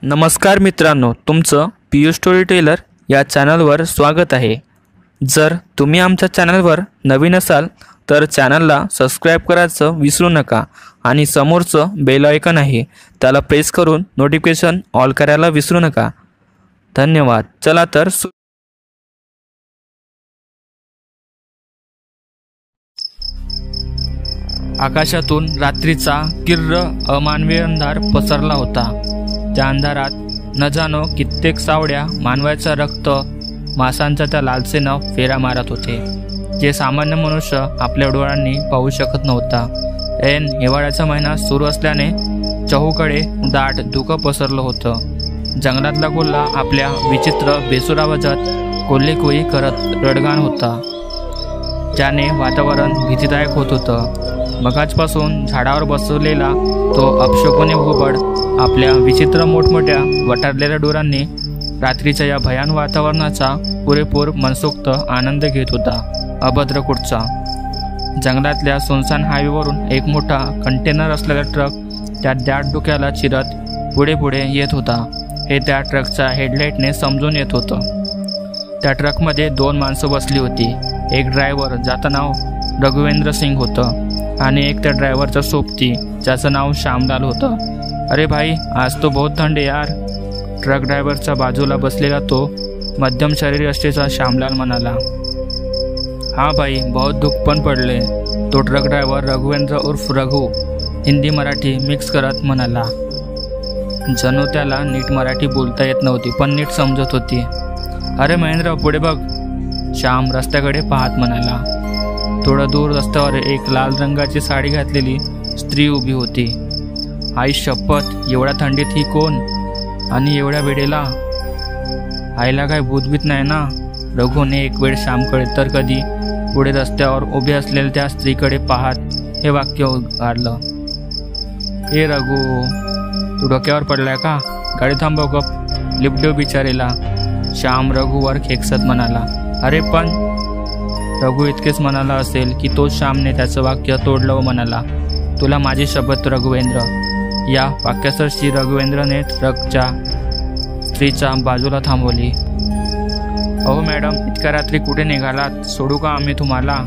नमस्कार मित्रांनो, तुमचं पीयू स्टोरी टेलर या चॅनलवर स्वागत आहे। जर तुम्ही आमच्या चॅनलवर नवीन असाल तर चॅनलला सबस्क्राइब करायचं विसरू नका आणि समोरचं बेल आयकॉन आहे त्याला प्रेस करून नोटिफिकेशन ऑल करायला विसरू नका। धन्यवाद। चला तर आकाशातून रात्रीचा किर्र अमानवी अंधार पसरला होता। त्या अंधारात न जाणो कित्येक सावड्या मानवाच्या रक्त मांसांच्या त्या लालसेनं फेरा मारत होते, जे सामान्य मनुष्य आपल्या डोळ्यांनी पाहू शकत नव्हता। ऐन हिवाळ्याचा महिना सुरू असल्याने चहूकडे दाट धुकं पसरलं होतं। जंगलातला कोल्हा आपल्या विचित्र बेसूर आवाजात कोल्हेकोई करत रडगाण होता, ज्याने वातावरण भीतीदायक होत होतं। मगाचपासून झाडावर बसवलेला तो अपशकुनी घुबड आपल्या विचित्र मोठमोठ्या वटारलेल्या डोरांनी रात्रीच्या या भयान वातावरणाचा पुरेपूर मनसोक्त आनंद घेत होता। अभद्रकूटचा जंगलातल्या सुनसान हायवेवरून एक मोठा कंटेनर असलेला ट्रक त्या दाट डोक्याला चिरत पुढे पुढे येत होता। हे त्या ट्रकच्या हेडलाईटने समजून येत होतं। त्या ट्रकमध्ये 2 माणसं बसली होती। एक ड्रायव्हर, ज्याचं नाव रघुवेंद्र सिंग होतं, आणि एक त्या ड्रायव्हरचा सोबती, ज्याचं नाव श्यामलाल होतं। अरे भाई, आज तो बहुत थंड है यार, ट्रक ड्रायव्हरच्या बाजूला बसलेला तो मध्यम शरीर असलेला श्यामलाल म्हणाला। हाँ भाई, बहुत धूप पण पडले, तो ट्रक ड्रायव्हर रघुवेंद्र उर्फ रघु हिंदी मराठी मिक्स करत म्हणाला। जणू त्याला नीट मराठी बोलता येत नव्हती, पण नीट समजत होती। अरे महेंद्र, पुढे बघ, श्याम रस्त्याकडे पाहत म्हणाला। थोडं दूर रस्त्यावर एक लाल रंगाची साडी घातलेली स्त्री उभी होती। आई शपथ, एवढ्या थंडीत ही कोण, आणि एवढ्या वेळेला? आईला काय भूतभीत नाही ना? रघुने एक वेळ श्यामकडे तर कधी पुढे रस्त्यावर उभे असलेल्या त्या स्त्रीकडे पाहत हे वाक्य काढलं। ए रघु, तू डोक्यावर पडलाय का? गाडी थांबव गप, लिफ्ट देऊ बिचारीला, श्याम रघुवर खेकसत म्हणाला। अरे पण, रघु इतकेच म्हणाला असेल की तो श्यामने त्याचं वाक्य तोडलं व म्हणाला, तुला माझी शपथ रघुवेंद्र। या वाक्यासरशी रघुवेंद्रने ट्रकच्या स्त्रीच्या बाजूला थांबवली। अहो मॅडम, इतक्या रात्री कुठे निघालात? सोडू का आम्ही तुम्हाला?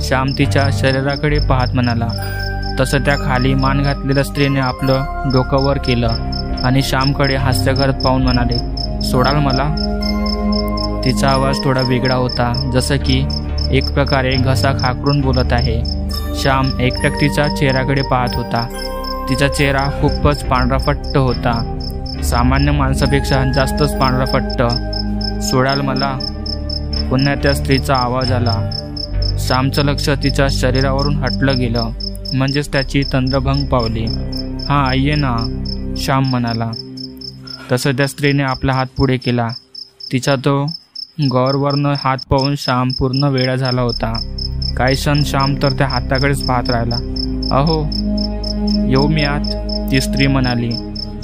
श्याम तिच्या शरीराकडे पाहत म्हणाला। तसं त्या खाली मान घातलेल्या स्त्रीने आपलं डोकं वर केलं आणि श्यामकडे हास्य करत पाहून म्हणाले, सोडाल मला? तिचा आवाज थोडा वेगळा होता, जसं की एक प्रकारे घसा खाकरून बोलत आहे। श्याम एकटक तिच्या चेहऱ्याकडे पाहत होता। तिचा चेहरा खूपच पांढराफट्ट होता, सामान्य माणसापेक्षा जास्तच पांढराफट्ट। सोडाल मला? पुन्हा त्या स्त्रीचा आवाज आला। श्यामचं लक्ष तिच्या शरीरावरून हटलं गेलं, म्हणजेच त्याची तंद्रभंग पावली। हां, आइये ना, श्याम म्हणाला। तसं त्या स्त्रीने आपला हात पुढे केला। तिचा तो गौरवर्ण हात पाहून श्याम पूर्ण वेडा झाला होता। काही क्षण श्याम तर त्या हाताकडेच पाहत राहिला। अहो, येऊ मी आत? ती स्त्री म्हणाली।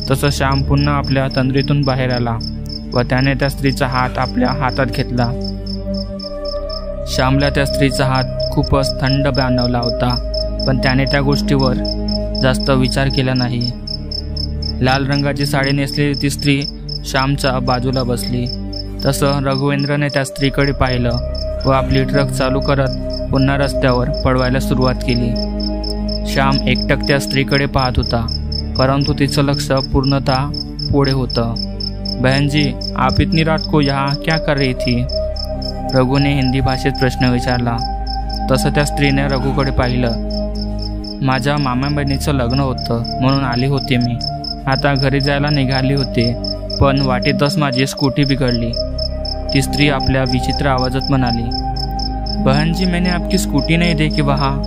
तसं श्याम पुन्हा आपल्या तंद्रीतून बाहेर आला व त्याने त्या स्त्रीचा हात आपल्या हातात घेतला। श्यामला त्या स्त्रीचा हात खूपच थंड जाणवला होता, पण त्याने त्या गोष्टीवर जास्त विचार केला नाही। लाल रंगाची साडी नेसलेली ती स्त्री श्यामच्या बाजूला बसली। तसं रघुवेंद्रने त्या स्त्रीकडे पाहिलं व आपली ट्रक चालू करत पुन्हा रस्त्यावर पळवायला सुरुवात केली। श्याम एकटक त्या स्त्रीकडे पाहत होता, परंतु तिचं लक्ष पूर्णतः पुढे होतं। बहन जी, आप इतनी रात को यहाँ क्या कर रही थी? रघुने हिंदी भाषेत प्रश्न विचारला। तसं त्या स्त्रीने रघुकडे पाहिलं। माझ्या मामा बहिणीचं लग्न होतं म्हणून आली होती मी। आता घरी जायला निघाली होते, पण वाटेतच माझी स्कूटी बिघडली। ती स्त्री आपल्या विचित्र आवाजात म्हणाली। बहन जी, मैंने आपकी स्कूटी नहीं देखी वहाँ।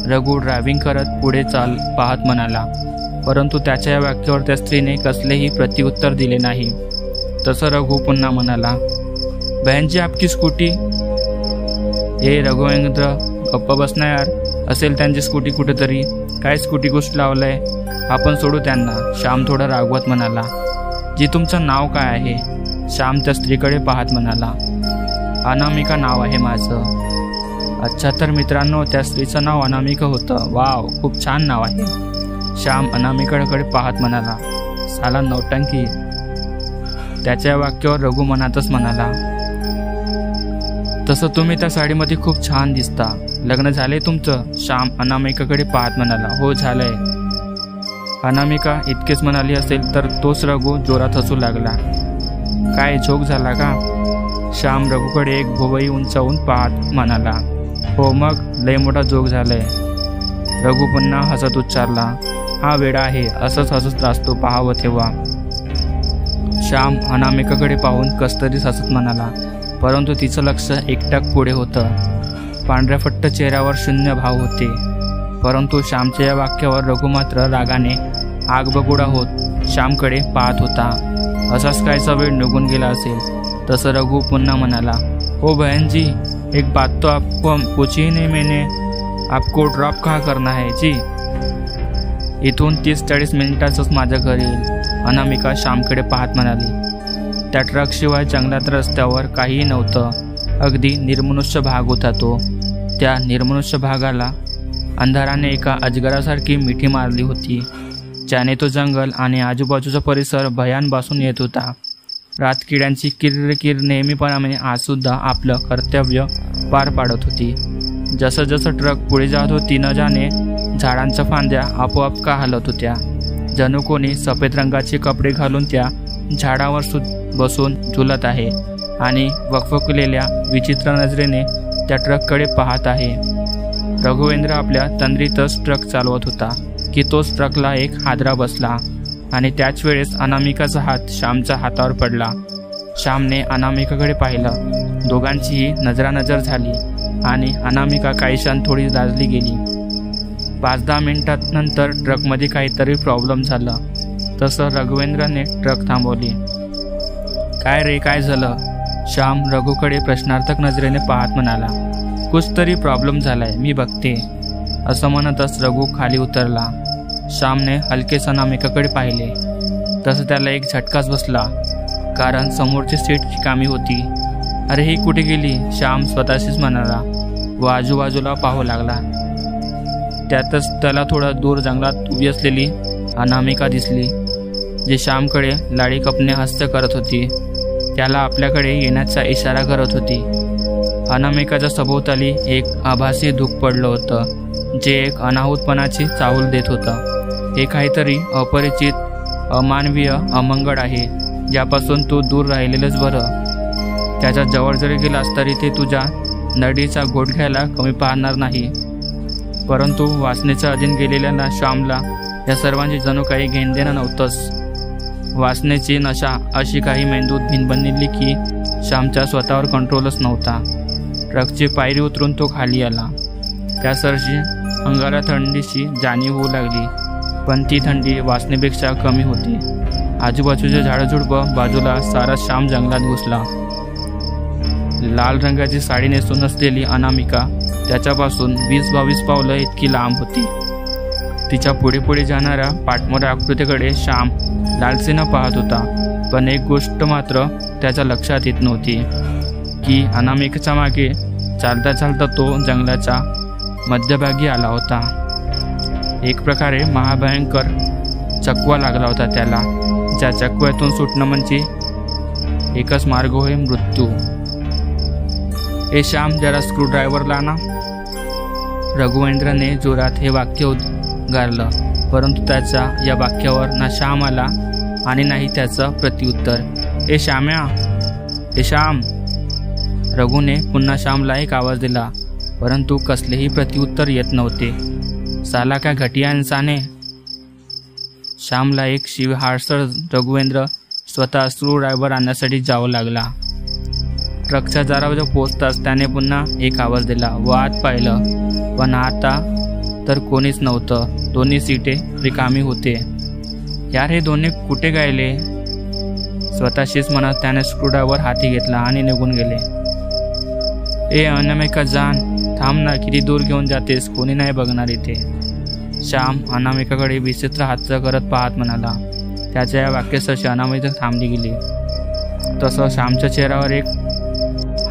रघु ड्रायव्हिंग करत पुढे पाहत म्हणाला, परंतु त्याच्या या वाक्यावर त्या स्त्रीने कसलेही प्रत्युत्तर दिले नाही। तसं रघु पुन्हा म्हणाला, बहन जी, आपकी स्कूटी? ए रघुवेंद्र, गप्पा बसना यार, असेल त्यांची स्कूटी कुठेतरी। काय स्कूटी गोष्ट लावलंय, आपण सोडू त्यांना, श्याम थोडा रागवत म्हणाला। जी, तुमचं नाव काय आहे? श्याम त्या स्त्रीकडे पाहत म्हणाला। अनामिका नाव आहे माझं। अच्छा, तर मित्रांनो, त्या स्त्रीचं नाव अनामिका होतं। वाव, खूप छान नाव आहे। श्याम अनामिकाकडे पाहत म्हणाला। साला नौटंकी. त्याच्या वाक्यावर रघु मनातच म्हणाला, तसं तुम्ही त्या साडीमध्ये खूप छान दिसता. लग्न झाले तुमचं? श्याम अनामिकाकडे पाहत म्हणाला. हो झालंय. अनामिका इतकेच म्हणाली असेल तर तोच रघु जोरात हसू लागला. काय झोक झाला का? श्याम रघुकडे एक भोवई उंचावून पाहत म्हणाला. हो मग लय मोठा जोक झालाय. रघु पुन्हा हसत उच्चारला. हा वेडा आहे, असंच हसत असतो पाहावं तेव्हा. श्याम अनामिकाकडे पाहून कसतरीच हसत म्हणाला, परंतु तिचं लक्ष एकटक पुढे होतं. पांढऱ्या फट्ट चेहऱ्यावर शून्य भाव होते. परंतु श्यामच्या या वाक्यावर रघु मात्र रागाने आगबगुडा होत श्यामकडे पाहत होता. असाच कायचा वेळ निघून गेला असेल. तसं रघु पुन्हा म्हणाला, ओ बहन जी, एक बात तो आपको पूछी ही नहीं मैंने, आपको ड्रॉप कहाँ करना है जी? इथून 30-40 मिनिटातच माझ्या घरी येईल. अनामिका श्यामकडे पाहत म्हणाली. त्या ट्रकशिवाय जंगलात रस्त्यावर काहीही नव्हतं. अगदी निर्मनुष्य भाग होता तो. त्या निर्मनुष्य भागाला अंधाराने एका अजगरासारखी मिठी मारली होती, ज्याने तो जंगल आणि आजूबाजूचा परिसर भयान बसून येत होता. रातकिड्यांची किरकिर नेहमीप्रमाणे आजसुद्धा आपलं कर्तव्य पार पाडत होती. जसं जसं ट्रक पुढे जात होती न जाणे झाडांच्या फांद्या आपोआप का हलत होत्या. जणू कोणी सफेद रंगाचे कपडे घालून त्या झाडावर बसून झुलत आहे आणि वखवकलेल्या विचित्र नजरेने त्या ट्रककडे पाहत आहे. रघुवेंद्र आपल्या तंद्रीतच ट्रक चालवत होता की तोच ट्रकला एक हादरा बसला आणि त्याच वेळेस अनामिकाचा हात श्यामच्या हातावर पडला. श्यामने अनामिकाकडे पाहिलं. दोघांचीही नजरानजर झाली आणि अनामिका काही क्षण थोडी लाजली गेली. 5-10 मिनिटात नंतर ट्रकमध्ये काहीतरी प्रॉब्लेम झाला. तसं रघुवेंद्रने ट्रक थांबवली. काय रे, काय झालं? श्याम रघुकडे प्रश्नार्थक नजरेने पाहत म्हणाला. कुछ तरी प्रॉब्लेम झालाय, मी बघते. असं म्हणतच रघु खाली उतरला. श्यामने हलकेच अनामिकाकडे पाहिले. तसं त्याला एक झटकाच बसला, कारण समोरची सीट रिकामी होती. अरे ही कुठे गेली? श्याम स्वतःशीच म्हणाला व आजूबाजूला पाहू लागला. त्यातच त्याला थोडं दूर जंगलात उभी असलेली अनामिका दिसली, जी श्यामकडे लाडी कपणे हास्य करत होती. त्याला आपल्याकडे येण्याचा इशारा करत होती. अनामिकाच्या सभोवताली एक आभासी धूप पडलं होतं, जे एक अनाहूतपणाची चाहूल देत होतं. हे काहीतरी अपरिचित, अमानवीय, अमंगळ आहे, ज्यापासून तू दूर राहिलेलंच बरं. त्याच्या जवळ जरी गेलास तरी ते तुझ्या नडीचा घोट घ्यायला कमी पाहणार नाही. परंतु वासनेच्या अधीन गेलेल्या श्यामला या सर्वांची जणू काही घेणदेणं नव्हतंच. वासनेची नशा अशी काही मेंदूत भिनभिनली की श्यामच्या स्वतःवर कंट्रोलच नव्हता. ट्रकची पायरी उतरून तो खाली आला. त्या सरशी अंगाला थंडीची जाणीव होऊ लागली, पण ती थंडी वासनेपेक्षा कमी होती. आजूबाजूचे झाडझुडपं बाजूला, सारा श्याम जंगलात घुसला. लाल रंगाची साडी नेसून असलेली अनामिका त्याच्यापासून 20-22 पावलं इतकी लांब होती. तिच्या पुढे पुढे जाणाऱ्या पाठमोऱ्या आकृतीकडे श्याम लालसेनं पाहत होता. पण एक गोष्ट मात्र त्याच्या लक्षात येत नव्हती की अनामिकेच्या मागे चालता चालता तो जंगलाच्या मध्यभागी आला होता. एक प्रकारे महाभयंकर चकवा लागला होता त्याला, ज्या चकव्यातून सुटणं म्हणजे एकच मार्ग होय, मृत्यू. ए श्याम, जरा स्क्रूड्रायव्हरला ना. रघुवेंद्रने जोरात हे वाक्य उद्गारलं, परंतु त्याच्या या वाक्यावर ना श्याम आला आणि नाही त्याचं प्रत्युत्तर. ए श्याम्या, ए श्याम. रघुने पुन्हा श्यामला एक आवाज दिला, परंतु कसलेही प्रत्युत्तर येत नव्हते. साला काय घटिया इंसान आहे. श्यामला एक शिवीहाळसर रघुवेंद्र स्वतः स्क्रूड्रायव्हर आणण्यासाठी जावं लागला. ट्रकच्या दारावर पोचताच त्याने पुन्हा एक आवाज दिला व आत पाहिलं, पण आता तर कोणीच नव्हतं. दोन्ही सीटे रिकामी होते. यार, हे दोन्ही कुठे गायले? स्वतःशीच म्हणत त्याने स्क्रूड्रायव्हर हाती घेतला आणि निघून गेले. ए अनामिका जान, थांब ना, किती दूर घेऊन जातेस? कोणी नाही बघणार इथे. श्याम अनामिकाकडे विचित्र हातचा करत पाहत म्हणाला. त्याच्या या वाक्यासरशी अनामिका थांबली गेली. तसं श्यामच्या चेहऱ्यावर एक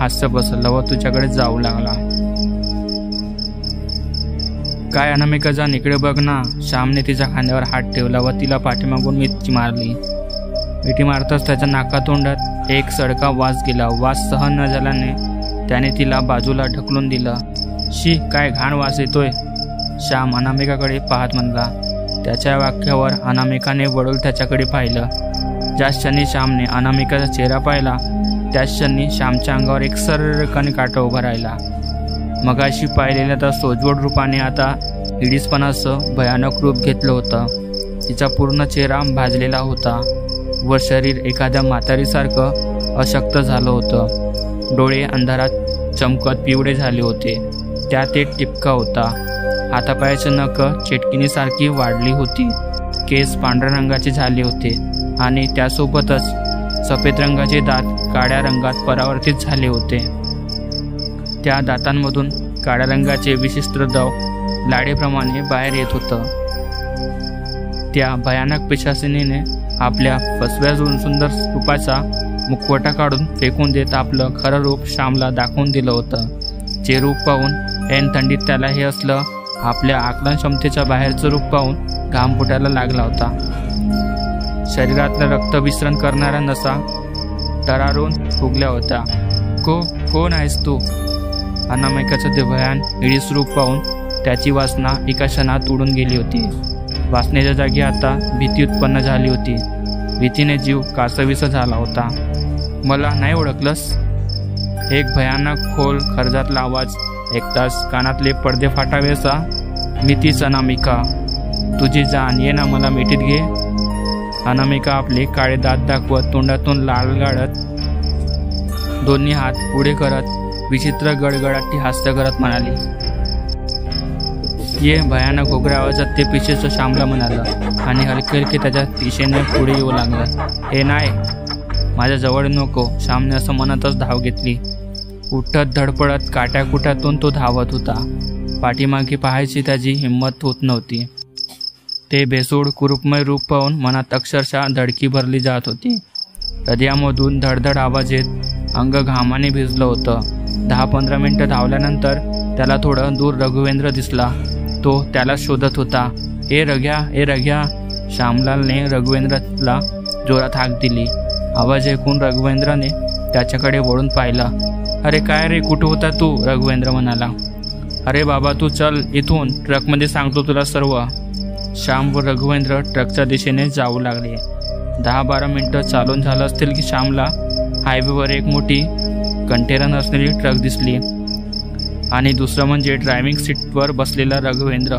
हास्य पसरलं व तुझ्याकडे जाऊ लागला. काय अनामिका जान इकडे बघ ना। श्यामने तिच्या खांद्यावर हात ठेवला व तिला पाठीमागून मिठी मारली। मिठी मारताच त्याच्या नाकातोंडात एक सडका वास गेला। वास सहन न झाल्याने त्याने तिला बाजूला ढकलून दिलं। शी, काय घाण वास येतोय, श्याम अनामिकाकडे पाहत म्हणला। त्याच्या वाक्यावर अनामिकाने वळून त्याच्याकडे पाहिलं। ज्या क्षणी श्यामने अनामिकाचा चेहरा पाहिला त्याच क्षणी श्यामच्या अंगावर एक सर्रकन काटा उभा राहिला। मगाशी पाहिलेल्या त्या सोजवळ रूपाने आता हिडीसपणाचं भयानक रूप घेतलं होतं। तिचा पूर्ण चेहरा भाजलेला होता व शरीर एखाद्या म्हातारीसारखं अशक्त झालं होतं। डोळे अंधारात चमकत पिवळे झाले होते, त्यात एक टिपका होता। हातापायाचे नख चेटकिनीसारखी वाढली होती, केस पांढऱ्या रंगाचे झाले होते आणि त्यासोबतच सफेद रंगाचे दात काळ्या रंगात परावर्तित झाले होते। त्या दातांमधून काळ्या रंगाचे विशिष्ट द्रव लाडेप्रमाणे बाहेर येत होतं। त्या भयानक पिशाचिनीने आपल्या फसव्या सुंदर रूपाचा मुखवटा काढून फेकून देत आपलं खरं रूप श्यामला दाखवून दिलं होतं। जे रूप पाहून ऐन थंडीत त्याला हे असलं आपल्या आकलन क्षमतेच्या बाहेरचं रूप पाहून घाम फुटायला लागला होता। शरीरातलं रक्त विसरण करणाऱ्या नसा टरारून फुगल्या होत्या। कोण आहेस तू? अनामिकाचं ते भयान हिडीस रूप पाहून त्याची वासना एका क्षणात उडून गेली होती। वासनेच्या जागी आता भीती उत्पन्न झाली होती। भीतीने जीव कासविस झाला होता। मला नाही ओळखलंस? एक भयानक खोल खर्जातला आवाज ऐकताच कानातले पडदे फाटावे असा। मी तीच अनामिका, तुझी जान, ये ना मला मिठीत घे। अनामिका आपले काळे दात दाखवत तोंडातून लाळ गाळत दोन्ही हात पुढे करत विचित्र गडगडाटी हास्य करत म्हणाली, ये। भयानक घोगऱ्या आवाजात ते पिशेच श्यामला म्हणाला आणि हलके हलके त्याच्या दिशेने पुढे येऊ लागला। हे नाही, माझ्या जवळ नको, श्यामने असं म्हणतच धाव घेतली। उठत धडपडत काट्याकुट्यातून तो धावत होता। पाठीमागे पाहायची त्याची हिंमत होत नव्हती। ते बेसूड कुरूपमय रूप पाहून मनात अक्षरशः धडकी भरली जात होती। हृदयामधून धडधड आवाज येत अंग घामाने भिजलं होतं। 10-15 मिनिटं धावल्यानंतर त्याला थोडं दूर रघुवेंद्र दिसला। तो त्याला शोधत होता। ए रघ्या, श्यामलालने रघुवेंद्रला जोरात हाक दिली। आवाज ऐकून रघुवेंद्रने त्याच्याकडे वळून पाहिला। अरे काय रे, कुठं होता तू? रघुवेंद्र म्हणाला। अरे बाबा, तू चल इथून, ट्रकमध्ये सांगतो तुला सर्व। श्याम व रघुवेंद्र ट्रकच्या दिशेने जाऊ लागले। 10-12 मिनिटं चालून झालं असतील की श्यामला हायवेवर एक मोठी कंटेनर असलेली ट्रक दिसली आणि दुसरं म्हणजे ड्रायव्हिंग सीटवर बसलेला रघुवेंद्र।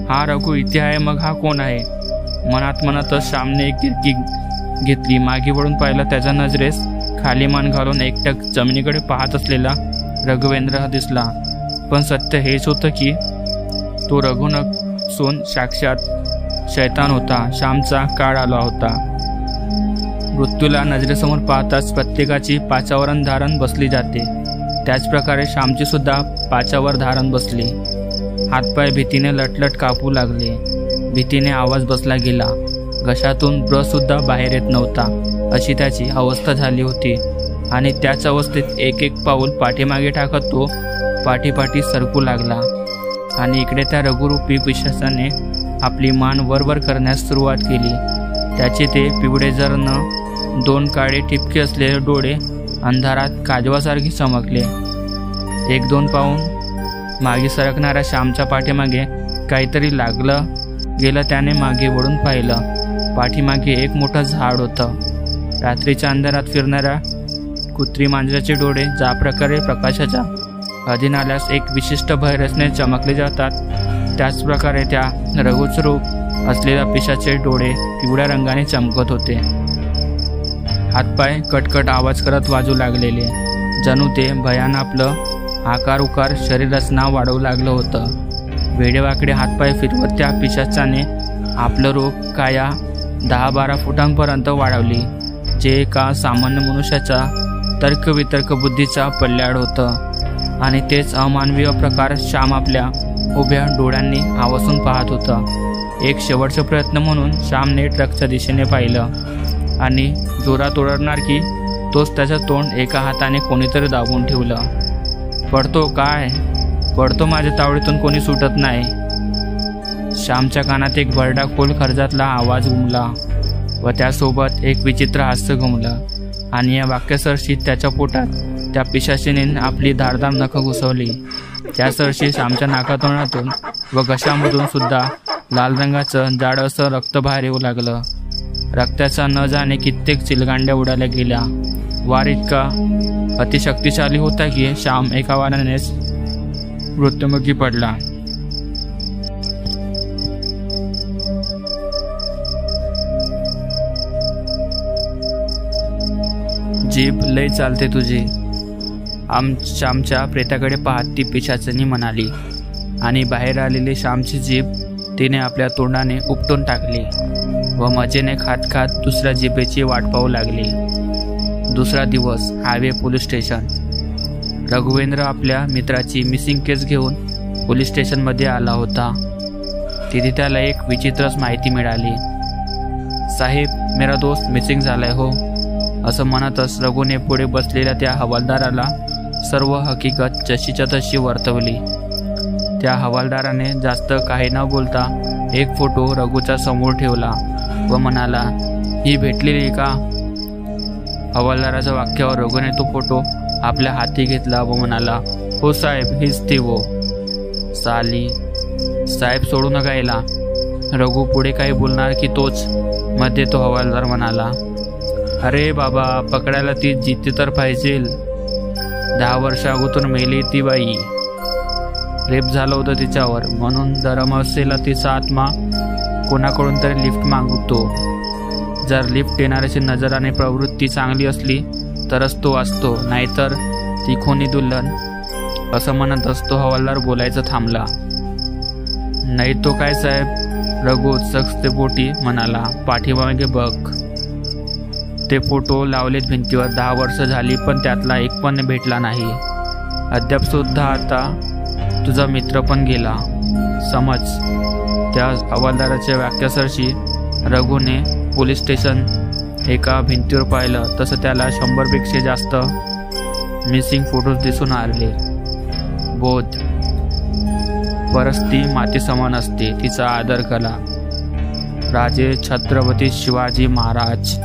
हा रघु इथे आहे, मग हा कोण आहे? मनातच श्यामने एक गिरकी घेतली। मागे वळून पाहिलं, त्याच्या नजरेस खाली मान घालून एकटक जमिनीकडे पाहत असलेला रघुवेंद्र दिसला। पण सत्य हेच होतं की तो रघु नसून साक्षात शैतान होता। श्यामचा काळ आला होता। मृत्यूला नजरेसमोर पाहताच प्रत्येकाची पाचावर धारण बसली जाते, त्याच प्रकारे श्यामची सुद्धा पाचावर धारण बसली। हातपाय भीतीने लटलट कापू लागले। भीतीने आवाज बसला गेला। घशातून ब्रश सुद्धा बाहेर येत नव्हता, अशी त्याची अवस्था झाली होती। आणि त्याच अवस्थेत एक एक पाऊल पाठीमागे टाकत तो पाठी सरकू लागला। आणि इकडे त्या रघुरूपी पिशाचाने आपली मान वरवर करण्यास सुरुवात केली। त्याचे ते पिवळे जर्ण 2 काळे ठिपके असलेले डोळे अंधारात काजवासारखी चमकले। 1-2 पाऊल मागे सरकणाऱ्या श्यामच्या पाठीमागे काहीतरी लागलं गेलं। त्याने मागे वळून पाहिलं, पाठीमागे एक मोठं झाड होतं। रात्रीच्या अंधारात फिरणाऱ्या कुत्री मांजराचे डोळे ज्या प्रकारे प्रकाशाच्या अधीन आल्यास एक विशिष्ट भयरसने चमकले जातात, त्याच प्रकारे त्या रघुच रूप असलेल्या पिशाचे डोळे पिवळ्या रंगाने चमकत होते। हातपाय कटकट आवाज करत वाजू लागलेले, जणू ते भयान आपलं आकार उकार शरीर रचना वाढवू लागलं होतं। वेडेवाकडे हातपाय फिरवत त्या पिशाचाने आपलं रूप काया 10-12 फुटांपर्यंत वाढवली, जे एका सामान्य मनुष्याच्या तर्कवितर्क बुद्धीचा पल्ल्याड होतं। आणि तेच अमानवीय प्रकार श्याम आपल्या उभ्या डोळ्यांनी आवासून पाहत होता। एक शेवटचा प्रयत्न म्हणून श्यामने ट्रकच्या दिशेने पाहिलं आणि जोरात ओरडणार की तोच त्याचं तोंड एका हाताने कोणीतरी दाबून ठेवलं। पडतो काय? पडतो माझ्या तावडीतून कोणी सुटत नाही. श्यामच्या कानात एक भरडा खोल खर्जातला आवाज घुमला व त्यासोबत एक विचित्र हास्य घुमलं आणि या वाक्यासरशी त्याच्या पोटात त्या पिशाचिने आपली धारदार नखं घुसवली. त्यासरशी श्यामच्या नाकातोंडातून व घशामधून सुद्धा लाल रंगाचं जाड असं रक्त बाहेर येऊ लागलं. रक्ताचा न जाणे कित्येक चिलगांड्या उडाल्या गेल्या. वार इतका अतिशक्तिशाली होता की श्याम एका वारानेच मृत्युमुखी पडला. जीभ लय चालते तुझी, श्यामच्या प्रेताकडे पाहत ती पिशाचिनी म्हणाली आणि बाहेर आलेली श्यामची जीभ तिने आपल्या तोंडाने उपटून टाकली व मजेने खात खात दुसऱ्या जिभेची वाट पाहू लागली. दुसरा दिवस, हायवे पोलीस स्टेशन. रघुवेंद्र आपल्या मित्राची मिसिंग केस घेऊन पोलीस स्टेशनमध्ये आला होता. तिथे त्याला एक विचित्रच माहिती मिळाली. साहेब, मेरा दोस्त मिसिंग झालाय हो, असं म्हणतच रघुने पुढे बसलेल्या त्या हवालदाराला सर्व हकीकत जशीच्या तशी वर्तवली. त्या हवालदाराने जास्त काही न बोलता एक फोटो रघुच्या समोर ठेवला व म्हणाला, ही भेटलेली का? हवालदाराच्या वाक्यावर रघुने तो फोटो आपल्या हाती घेतला व म्हणाला, हो साहेब, हीच ती वो. साली, साहेब सोडू नका याला. रघु पुढे काही बोलणार की तोच मध्ये तो हवालदार म्हणाला, अरे बाबा, पकडायला ती जिथे तर पाहिजे. 10 वर्ष अगोदर मेली ती बाई. रेप झालं होतं तिच्यावर, म्हणून दरअमसेला तिचा आत्मा कोणाकडून तरी लिफ्ट मागतो. जर लिफ्ट येणाऱ्याची नजर आणि प्रवृत्ती चांगली असली तरच तो वाचतो, नाहीतर ती खोनी दुल्हन. असं म्हणत असतो हवालदार बोलायचं थांबला. नाही तो काय साहेब, रघु उत्सुकतेपोटी म्हणाला, पाठीमागे बघ. ते फोटो लावलेत भिंतीवर. 10 वर्ष झाली पण त्यातला एक पण भेटला नाही. अद्याप सुद्धा आता तुझा मित्र पण गेला. समज. त्या हवालदाराच्या वाक्यासरशी रघुने पोलीस स्टेशन एका भिंतीवर पाहिलं तसं त्याला 100पेक्षा जास्त मिसिंग फोटोज दिसून आले. बोध. परस्ती माती समान असते, तिचा आदर करा. राजे छत्रपती शिवाजी महाराज.